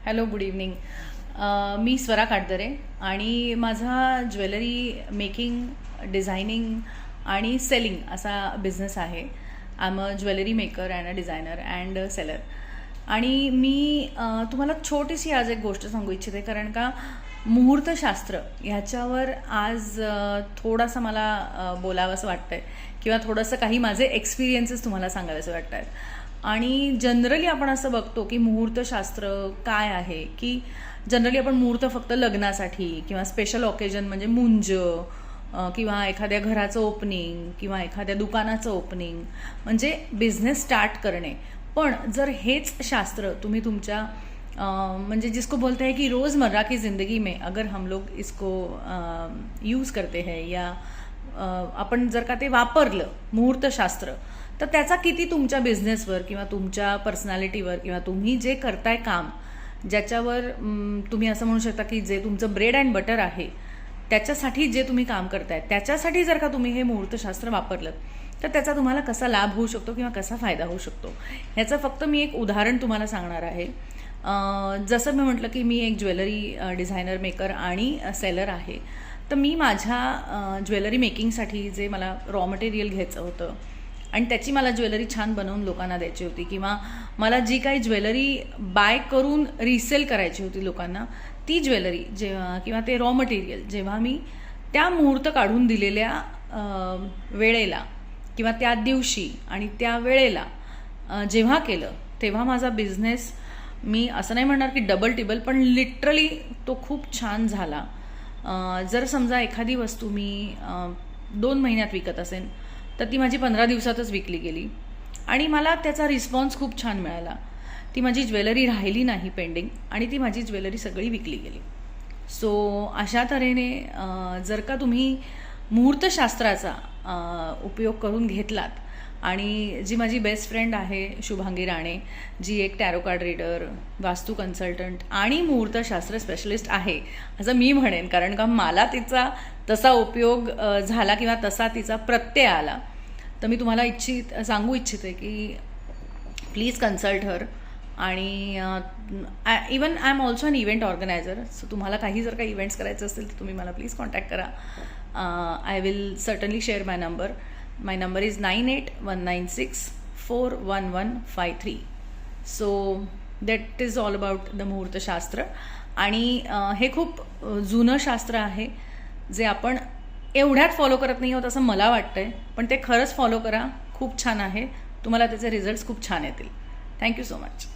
Hello, good evening. मी स्वरा काटदरे आणि माझा ज्वेलरी मेकिंग, डिझायनिंग आणि सेलिंग असा बिझनेस आहे. I am a jewellery maker and a designer and seller. आणि मी तुम्हाला छोटीशी आज एक गोष्ट सांगू इच्छिते, कारण का मुहूर्तशास्त्र ह्याच्यावर आज थोडासा मला बोलावंसं वाटतं आहे किंवा थोडंसं काही माझे एक्सपिरियन्सेस तुम्हाला सांगावेसे वाटत आहेत. आणि जनरली आपण असं बघतो की मुहूर्तशास्त्र काय आहे, की जनरली आपण मुहूर्त फक्त लग्नासाठी किंवा स्पेशल ऑकेजन म्हणजे मुंज किंवा एखाद्या घराचं ओपनिंग किंवा एखाद्या दुकानाचं ओपनिंग म्हणजे बिझनेस स्टार्ट करणे. पण जर हेच शास्त्र तुम्ही तुमच्या म्हणजे जिसको बोलते हैं कि रोज़मर्रा की ज़िंदगी में अगर हम लोग इसको यूज़ करते हैं या आपण जर का ते वापरलं मुहूर्तशास्त्र, तर त्याचा किती तुमच्या बिझनेसवर किंवा तुमच्या पर्सनॅलिटीवर किंवा तुम्ही जे करताय काम, ज्याच्यावर तुम्ही असं म्हणू शकता की जे तुमचं ब्रेड अँड बटर आहे त्याच्यासाठी जे तुम्ही काम करताय त्याच्यासाठी जर का तुम्ही हे मुहूर्तशास्त्र वापरलं तर त्याचा तुम्हाला कसा लाभ होऊ शकतो किंवा कसा फायदा होऊ शकतो ह्याचं फक्त मी एक उदाहरण तुम्हाला सांगणार आहे. जसं मी म्हटलं की मी एक ज्वेलरी डिझायनर, मेकर आणि सेलर आहे. तर मी माझ्या ज्वेलरी मेकिंगसाठी जे मला रॉ मटेरियल घ्यायचं होतं आणि त्याची मला ज्वेलरी छान बनवून लोकांना द्यायची होती किंवा मला जी काही ज्वेलरी बाय करून रिसेल करायची होती लोकांना, ती ज्वेलरी जेव्हा किंवा ते रॉ मटेरियल जेव्हा मी त्या मुहूर्त काढून दिलेल्या वेळेला किंवा त्या दिवशी आणि त्या वेळेला जेव्हा केलं, तेव्हा माझा बिझनेस, मी असं नाही म्हणणार की डबल टिबल, पण लिटरली तो खूप छान झाला. जर समजा एखादी वस्तू मी 2 महिन्यात विकत असेल तर ती माझी 15 दिवसातच विकली गेली आणि मला त्याचा रिस्पॉन्स खूप छान मिळाला. ती माझी ज्वेलरी राहिली नाही पेंडिंग आणि ती माझी ज्वेलरी सगळी विकली गेली. सो अशा तऱ्हेने जर का तुम्ही मुहूर्तशास्त्राचा उपयोग करून घेतलात, आणि जी माझी बेस्ट फ्रेंड आहे शुभांगी राणे, जी एक टॅरो कार्ड रीडर, वास्तू कन्सल्टंट आणि मुहूर्तशास्त्र स्पेशलिस्ट आहे असं मी म्हणेन, कारण का मला तिचा तसा उपयोग झाला किंवा तसा तिचा प्रत्यय आला. तर मी तुम्हाला सांगू इच्छिते की प्लीज कन्सल्ट हर. आणि even I am also an event organizer. So तुम्हाला काही जर काही इव्हेंट्स करायचे असतील तर तुम्ही मला प्लीज कॉन्टॅक्ट करा. I will certainly share my number. My number is 9819641153. So that is all about the मुहूर्त शास्त्र. आणि हे खूप जुनं शास्त्र आहे जे आपण एवढ्यात फॉलो करत नाही आहोत असं मला वाटतंय, पण ते खरंच फॉलो करा. खूप छान आहे, तुम्हाला त्याचे रिझल्ट्स खूप छान येतील. Thank you so much.